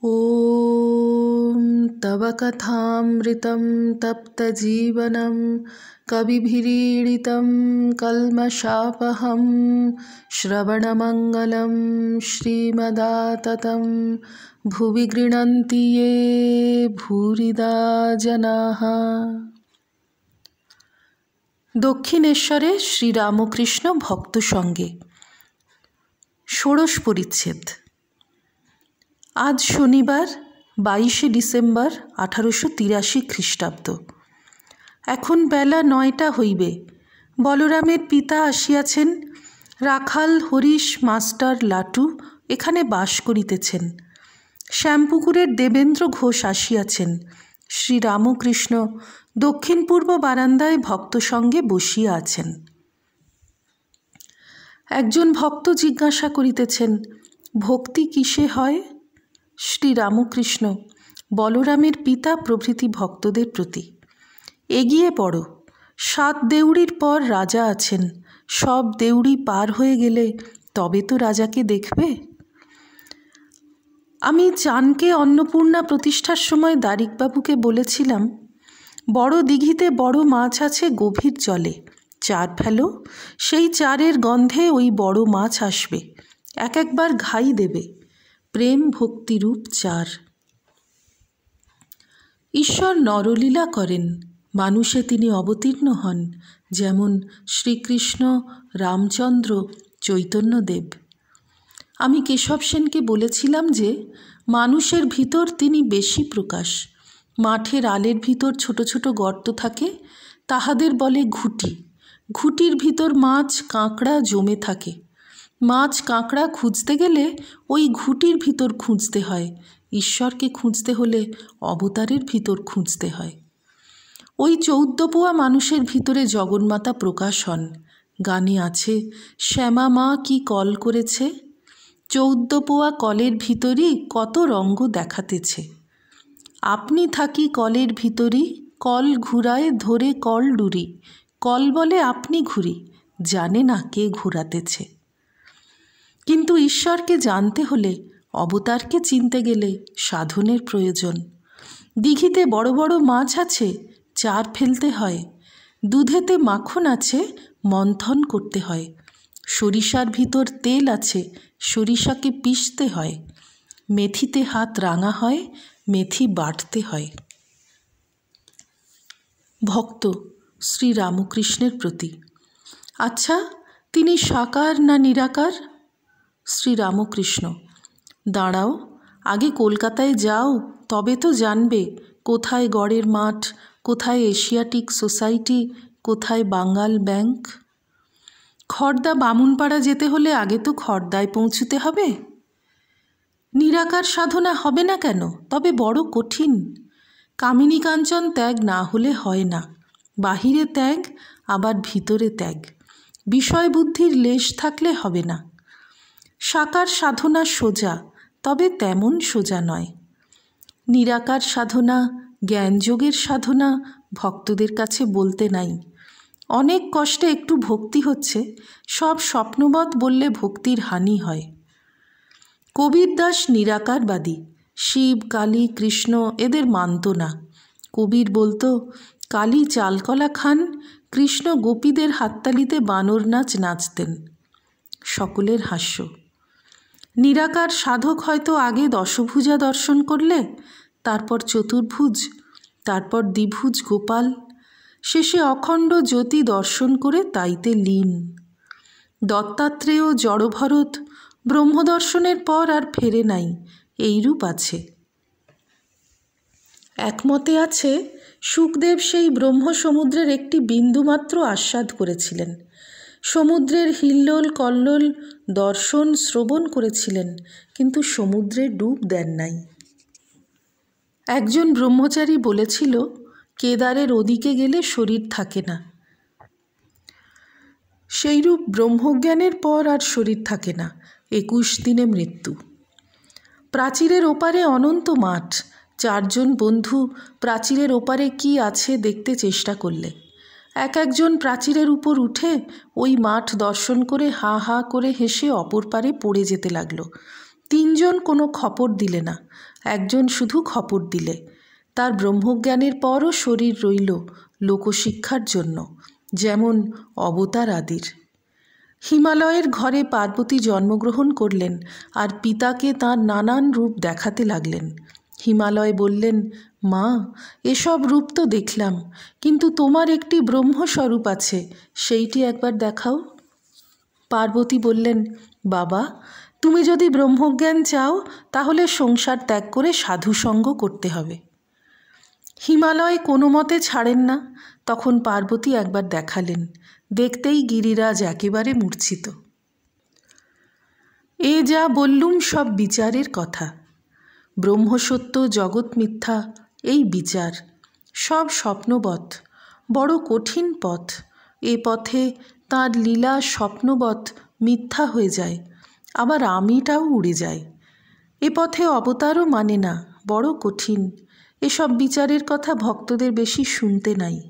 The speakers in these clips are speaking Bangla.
ॐ तव कथामृतं तप्तजीवनं कविभिरीडितं कल्मषापहं श्रवणमङ्गलं श्रीमदाततं भुवि गृह्णन्ति ये भूरिदा जनाः। দক্ষিণেশ্বরে শ্রীরামকৃষ্ণ ভক্ত সঙ্গে ষোড়শ পরিচ্ছেদ। আজ শনিবার 22শে ডিসেম্বর 1883 খ্রিস্টাব্দ। এখন বেলা 9টা হইবে। বলরামের পিতা আসিয়াছেন। রাখাল হরিশ মাস্টার লাটু এখানে বাস করিতেছেন। শ্যামপুকুরের দেবেন্দ্র ঘোষ আসিয়াছেন। শ্রীরামকৃষ্ণ দক্ষিণ পূর্ব বারান্দায় ভক্ত সঙ্গে বসিয়া আছেন। একজন ভক্ত জিজ্ঞাসা করিতেছেন, ভক্তি কিসে হয়? শ্রীরামকৃষ্ণ বলরামের পিতা প্রভৃতি ভক্তদের প্রতি, এগিয়ে পড়ো। 7 দেউড়ির পর রাজা আছেন। সব দেউড়ি পার হয়ে গেলে তবে তো রাজাকে দেখবে। আমি চানকে অন্নপূর্ণা প্রতিষ্ঠার সময় দারিকবাবুকে বলেছিলাম, বড় দিঘিতে বড় মাছ আছে গভীর জলে, চার ফেলো, সেই চারের গন্ধে ওই বড় মাছ আসবে, একবার ঘাই দেবে। প্রেম ভক্তিরূপ চার। ঈশ্বর নরলীলা করেন, মানুষে তিনি অবতীর্ণ হন, যেমন শ্রীকৃষ্ণ, রামচন্দ্র, চৈতন্যদেব। আমি কেশব সেনকে বলেছিলাম যে মানুষের ভিতর তিনি বেশি প্রকাশ। মাঠের আলের ভিতর ছোট ছোট গর্ত থাকে, তাহাদের বলে ঘুঁটি। ঘুঁটির ভিতর মাছ কাঁকড়া জমে থাকে। মাছ কাঁকড়া খুঁজতে গেলে ওই ঘুঁটির ভিতর খুঁজতে হয়। ঈশ্বরকে খুঁজতে হলে অবতারের ভিতর খুঁজতে হয়। ওই 14 পোয়া মানুষের ভিতরে জগন্মাতা প্রকাশ হন। গানে আছে, শ্যামা মা কি কল করেছে, 14 পোয়া কলের ভিতরই কত রঙ্গ দেখাতেছে। আপনি থাকি কলের ভিতরই, কল ঘুরায় ধরে কল ডুরি, কল বলে আপনি ঘুরি, জানে না কে ঘুরাতেছে। কিন্তু ঈশ্বরকে জানতে হলে, অবতারকে চিনতে গেলে সাধনের প্রয়োজন। দিঘিতে বড় বড় মাছ আছে, চার ফেলতে হয়। দুধেতে মাখন আছে, মন্থন করতে হয়। সরিষার ভিতর তেল আছে, সরিষাকে পিষতে হয়। মেথিতে হাত রাঙা হয়, মেথি বাটতে হয়। ভক্ত শ্রীরামকৃষ্ণের প্রতি, আচ্ছা তিনি সাকার না নিরাকার? শ্রীরামকৃষ্ণ, দাঁড়াও, আগে কলকাতায় যাও, তবে তো জানবে কোথায় গড়ের মাঠ, কোথায় এশিয়াটিক সোসাইটি, কোথায় বাঙ্গাল ব্যাংক। খড়দা বামুনপাড়া যেতে হলে আগে তো খড়দায় পৌঁছতে হবে। নিরাকার সাধনা হবে না কেন? তবে বড় কঠিন। কামিনী কাঞ্চন ত্যাগ না হলে হয় না। বাহিরে ত্যাগ, আবার ভিতরে ত্যাগ। বিষয় বুদ্ধির লেশ থাকলে হবে না। সাকার সাধনা সোজা, তবে তেমন সোজা নয়। নিরাকার সাধনা, জ্ঞানযোগের সাধনা ভক্তদের কাছে বলতে নাই। অনেক কষ্টে একটু ভক্তি হচ্ছে, সব স্বপ্নবৎ বললে ভক্তির হানি হয়। কবীর দাস নিরাকারবাদী, শিব, কালী, কৃষ্ণ এদের মানত না। কবীর বলতো, কালী চালকলা খান, কৃষ্ণ গোপীদের হাততালিতে বানর নাচ নাচতেন। সকলের হাস্য। নিরাকার সাধক হয়তো আগে দশভুজা দর্শন করলে, তারপর চতুর্ভুজ, তারপর দ্বিভুজ গোপাল, শেষে অখণ্ড জ্যোতি দর্শন করে তাইতে লীন। দত্তাত্রেয়, জড়ভরত ব্রহ্মদর্শনের পর আর ফেরে নাই, এইরূপ আছে। একমতে আছে, শুকদেব সেই ব্রহ্ম সমুদ্রের একটি বিন্দুমাত্র আস্বাদ করেছিলেন। সমুদ্রের হিল্লোল কল্লোল দর্শন শ্রবণ করেছিলেন, কিন্তু সমুদ্রে ডুব দেন নাই। একজন ব্রহ্মচারী বলেছিল, কেদারের ওদিকে গেলে শরীর থাকে না। সেইরূপ ব্রহ্মজ্ঞানের পর আর শরীর থাকে না, 21 দিনে মৃত্যু। প্রাচীরের ওপারে অনন্ত মাঠ। 4 জন বন্ধু প্রাচীরের ওপারে কি আছে দেখতে চেষ্টা করলে। একজন প্রাচীরের উপর উঠে ওই মাঠ দর্শন করে হা হা করে হেসে অপর পারে পড়ে যেতে লাগলো। তিনজন কোনো খপর দিলে না, একজন শুধু খপর দিলে। তার ব্রহ্মজ্ঞানের পরও শরীর রইল লোকশিক্ষার জন্য, যেমন অবতার আদির। হিমালয়ের ঘরে পার্বতী জন্মগ্রহণ করলেন আর পিতাকে তাঁর নানান রূপ দেখাতে লাগলেন। হিমালয় বললেন, মা, এসব রূপ তো দেখলাম, কিন্তু তোমার একটি ব্রহ্মস্বরূপ আছে, সেইটি একবার দেখাও। পার্বতী বললেন, বাবা, তুমি যদি ব্রহ্মজ্ঞান চাও তাহলে সংসার ত্যাগ করে সাধুসঙ্গ করতে হবে। হিমালয় কোনো মতে ছাড়েন না। তখন পার্বতী একবার দেখালেন। দেখতেই গিরিরাজ একেবারে মূর্ছিত। এ যা বললুম সব বিচারের কথা। ব্রহ্মসত্য জগৎ মিথ্যা, এই বিচার সব স্বপ্নবৎ, বড় কঠিন পথ। এ পথে তাঁর লীলা স্বপ্নবৎ মিথ্যা হয়ে যায়, আবার আমিটাও উড়ে যায়। এ পথে অবতারও মানে না, বড় কঠিন। এসব বিচারের কথা ভক্তদের বেশি শুনতে নাই।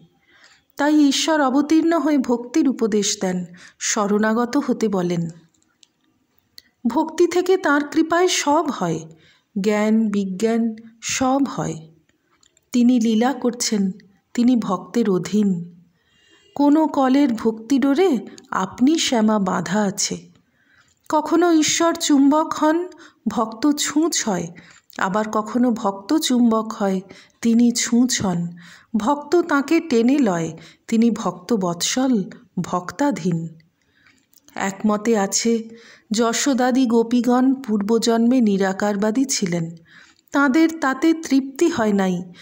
তাই ঈশ্বর অবতীর্ণ হয়ে ভক্তির উপদেশ দেন, শরণাগত হতে বলেন। ভক্তি থেকে তাঁর কৃপায় সব হয়, জ্ঞান বিজ্ঞান সব হয়। তিনি লীলা করছেন, তিনি ভক্তের অধীন। কোনো কলের ভক্তি ডোরে আপনি শ্যামা বাঁধা আছে। কখনো ঈশ্বর চুম্বক হন, ভক্ত ছুঁচ হয়, আবার কখনো ভক্ত চুম্বক হয়, তিনি ছুঁচ হন। ভক্ত তাঁকে টেনে লয়, তিনি ভক্ত বৎসল, ভক্তাধীন। একমতে আছে, যশোদাদি গোপীগণ পূর্বজন্মে নিরাকারবাদী ছিলেন, তাঁদের তাতে তৃপ্তি হয় নাই।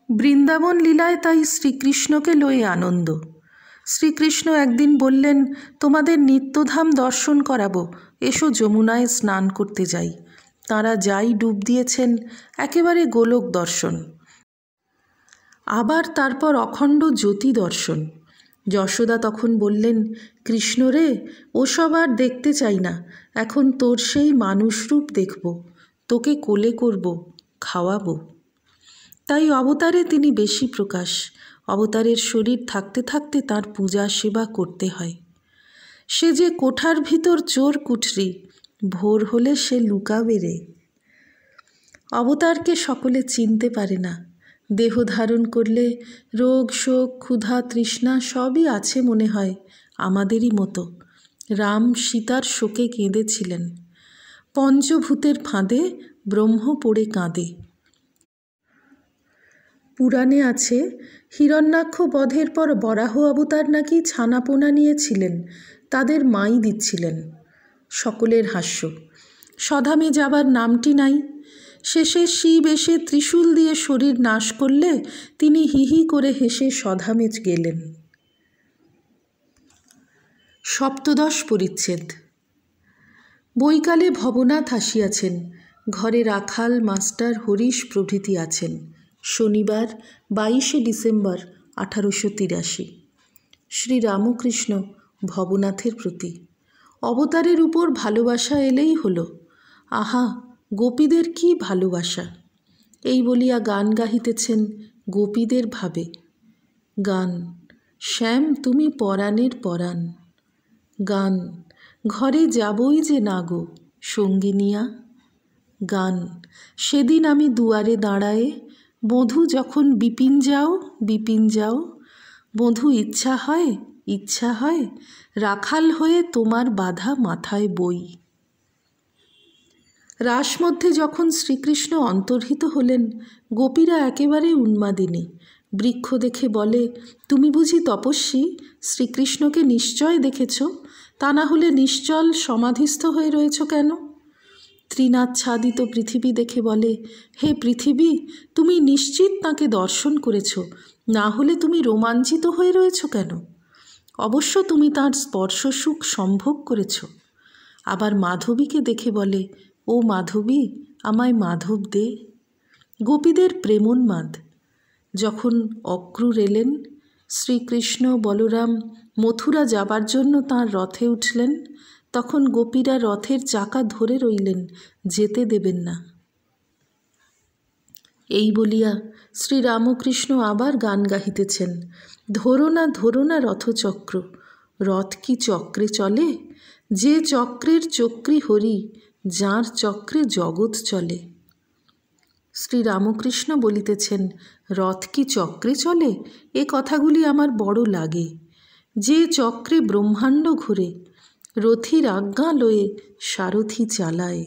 বৃন্দাবন লীলায় তাই শ্রীকৃষ্ণকে লয়ে আনন্দ। শ্রীকৃষ্ণ একদিন বললেন, তোমাদের নিত্যধাম দর্শন করাবো, এসো যমুনায় স্নান করতে যাই। তাঁরা যাই ডুব দিয়েছেন, একেবারে গোলক দর্শন। আবার তারপর অখণ্ড জ্যোতি দর্শন। যশোদা তখন বললেন, কৃষ্ণ রে, ওসব আর দেখতে চাই না, এখন তোর সেই মানুষরূপ দেখব, তোকে কোলে করব, খাওয়াবো। তাই অবতারে তিনি বেশি প্রকাশ। অবতারের শরীর থাকতে থাকতে তাঁর পূজা সেবা করতে হয়। সে যে কোঠার ভিতর চোর কুঠরি, ভোর হলে সে লুকাবে রে। অবতারকে সকলে চিনতে পারে না। দেহ ধারণ করলে রোগ শোক ক্ষুধা তৃষ্ণা সবই আছে মনে হয়, আমাদেরই মতো। রাম সীতার শোকে কেঁদেছিলেন। পঞ্চভূতের ফাঁদে ব্রহ্ম পড়ে কাঁদে। পুরাণে আছে, হিরণ্যাক্ষ বধের পর বরাহ অবতার নাকি ছানাপোনা নিয়েছিলেন, তাদের মাই দিচ্ছিলেন। সকলের হাস্য। সধামে যাবার নামটি নাই। শেষে শিব এসে ত্রিশূল দিয়ে শরীর নাশ করলে তিনি হিহি করে হেসে সধামে গেলেন। সপ্তদশ পরিচ্ছেদ। বৈকালে ভবনাথ আসিয়াছেন, ঘরে রাখাল মাস্টার হরিশ প্রভৃতি আছেন। শনিবার 22শে ডিসেম্বর 1883। শ্রীরামকৃষ্ণ ভবনাথের প্রতি। অবতারের উপর ভালোবাসা এলেই হলো। আহা, গোপীদের কি ভালোবাসা! এই বলিয়া গান গাহিতেছেন গোপীদের ভাবে। গান, শ্যাম তুমি পরাণের পরাণ। গান, ঘরে যাবই যে না গো সঙ্গিনিয়া। গান, সেদিন আমি দুয়ারে দাঁড়ায়ে, বধূ যখন বিপিন যাও বিপিন যাও, বধূ ইচ্ছা হয় রাখাল হয়ে তোমার বাধা মাথায় বই। রাসমধ্যে যখন শ্রীকৃষ্ণ অন্তর্হিত হলেন, গোপীরা একেবারে উন্মাদিনী। বৃক্ষ দেখে বলে, তুমি বুঝি তপস্বী? শ্রীকৃষ্ণকে নিশ্চয় দেখেছ, তা না হলে নিশ্চল সমাধিস্থ হয়ে রয়েছ কেন? ত্রিনাচ্ছাদিত পৃথিবী দেখে বলে, হে পৃথিবী, তুমি নিশ্চিত তাঁকে দর্শন করেছ, না হলে তুমি রোমাঞ্চিত হয়ে রয়েছ কেন? অবশ্য তুমি তাঁর স্পর্শ সুখ সম্ভোগ করেছ। আবার মাধবীকে দেখে বলে, ও মাধবী, আমায় মাধব দে। গোপীদের প্রেমোন্মাদ। যখন অক্রূর এলেন, শ্রীকৃষ্ণ বলরাম মথুরা যাবার জন্য তাঁর রথে উঠলেন, তখন গোপীরা রথের চাকা ধরে রইলেন, যেতে দেবেন না। এই বলিয়া শ্রীরামকৃষ্ণ আবার গান গাহিতেছেন, ধরো না রথচক্র, রথ কি চক্রে চলে? যে চক্রের চক্রী হরি, যাঁর চক্রে জগৎ চলে। শ্রীরামকৃষ্ণ বলিতেছেন, রথ কি চক্রে চলে? এ কথাগুলি আমার বড় লাগে। যে চক্রে ব্রহ্মাণ্ড ঘুরে, রথির আজ্ঞা লয়ে সারথি চালায়।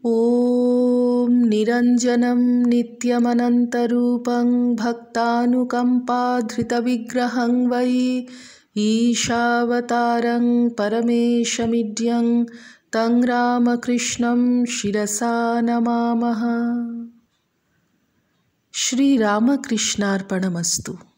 ওম নিরঞ্জনম নিত্যমনন্তরূপং ভক্তানুকম্পাধৃতবিগ্রহং বৈ ঈশাবতারং পরমেশমিড্যং তং রামকৃষ্ণং শিরসা নমামঃ। শ্রীরামকৃষ্ণার্পণমস্তু।